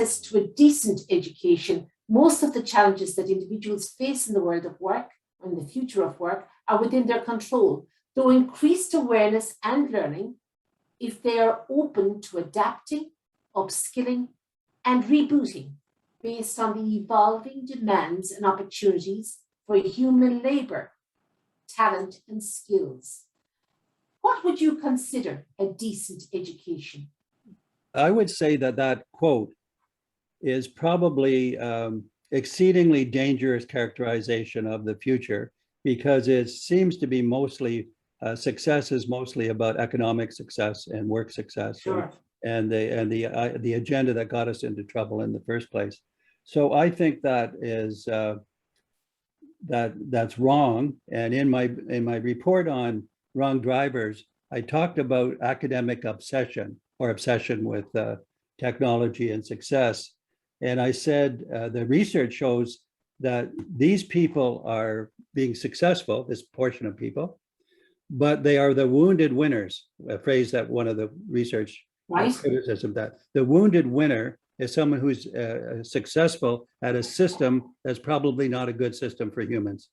access to a decent education, most of the challenges that individuals face in the world of work or in the future of work are within their control, though increased awareness and learning, if they are open to adapting, upskilling, and rebooting based on the evolving demands and opportunities for human labor, talent, and skills. What would you consider a decent education? I would say that that quote is probably exceedingly dangerous characterization of the future, because it seems to be mostly success is mostly about economic success and work success. Sure. And the agenda that got us into trouble in the first place. So I think that is that's wrong. And in my report on wrong drivers, I talked about academic obsession or obsession with technology and success. And I said the research shows that these people are being successful, this portion of people, but they are the wounded winners, a phrase that one of the research criticism, that the wounded winner is someone who's successful at a system that's probably not a good system for humans.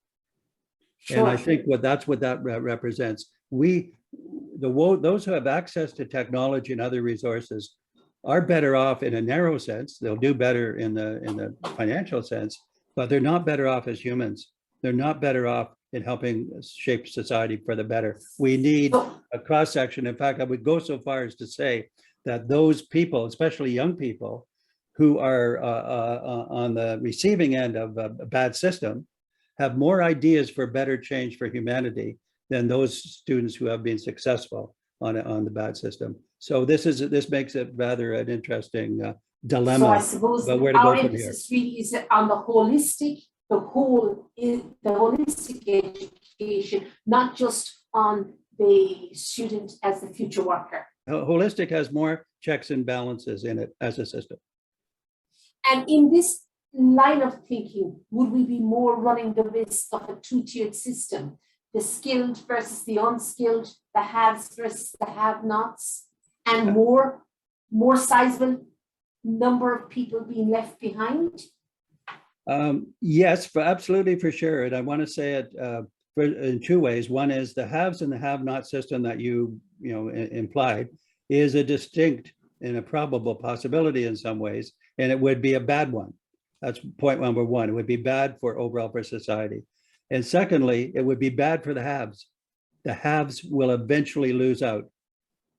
Sure. And I think that's what that represents. Those who have access to technology and other resources are better off in a narrow sense. They'll do better in the financial sense, but they're not better off as humans. They're not better off in helping shape society for the better. We need a cross-section. In fact, I would go so far as to say that those people, especially young people, who are on the receiving end of a bad system, have more ideas for better change for humanity than those students who have been successful on the bad system. So this makes it rather an interesting dilemma. So I suppose our emphasis really is on the holistic, the holistic education, not just on the student as the future worker. Holistic has more checks and balances in it as a system. And in this line of thinking, would we be more running the risk of a two-tiered system? The skilled versus the unskilled, the haves versus the have-nots, and more sizable number of people being left behind? Yes, absolutely, for sure. And I want to say it in two ways. One is the haves and the have-not system that you implied is a distinct and a probable possibility in some ways, and it would be a bad one. That's point number one. It would be bad for overall for society. And secondly, it would be bad for the haves. The haves will eventually lose out,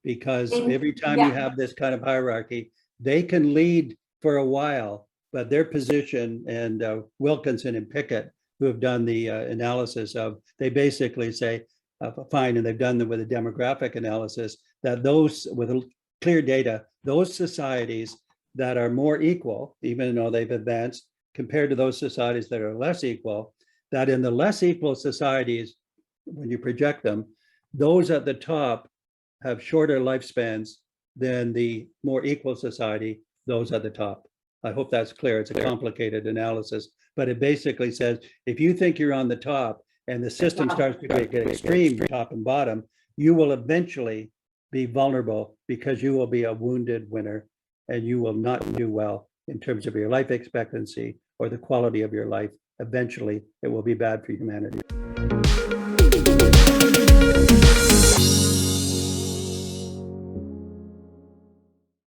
because every time you have this kind of hierarchy, they can lead for a while, but their position, and Wilkinson and Pickett, who have done the analysis of, they basically say, fine, and they've done them with a demographic analysis, that those with clear data, those societies that are more equal, even though they've advanced, compared to those societies that are less equal, that in the less equal societies, when you project them, those at the top have shorter lifespans than the more equal society, those at the top. I hope that's clear. It's a complicated analysis, but it basically says, if you think you're on the top and the system starts to get extreme, top and bottom, you will eventually be vulnerable, because you will be a wounded winner and you will not do well in terms of your life expectancy or the quality of your life. Eventually, it will be bad for humanity.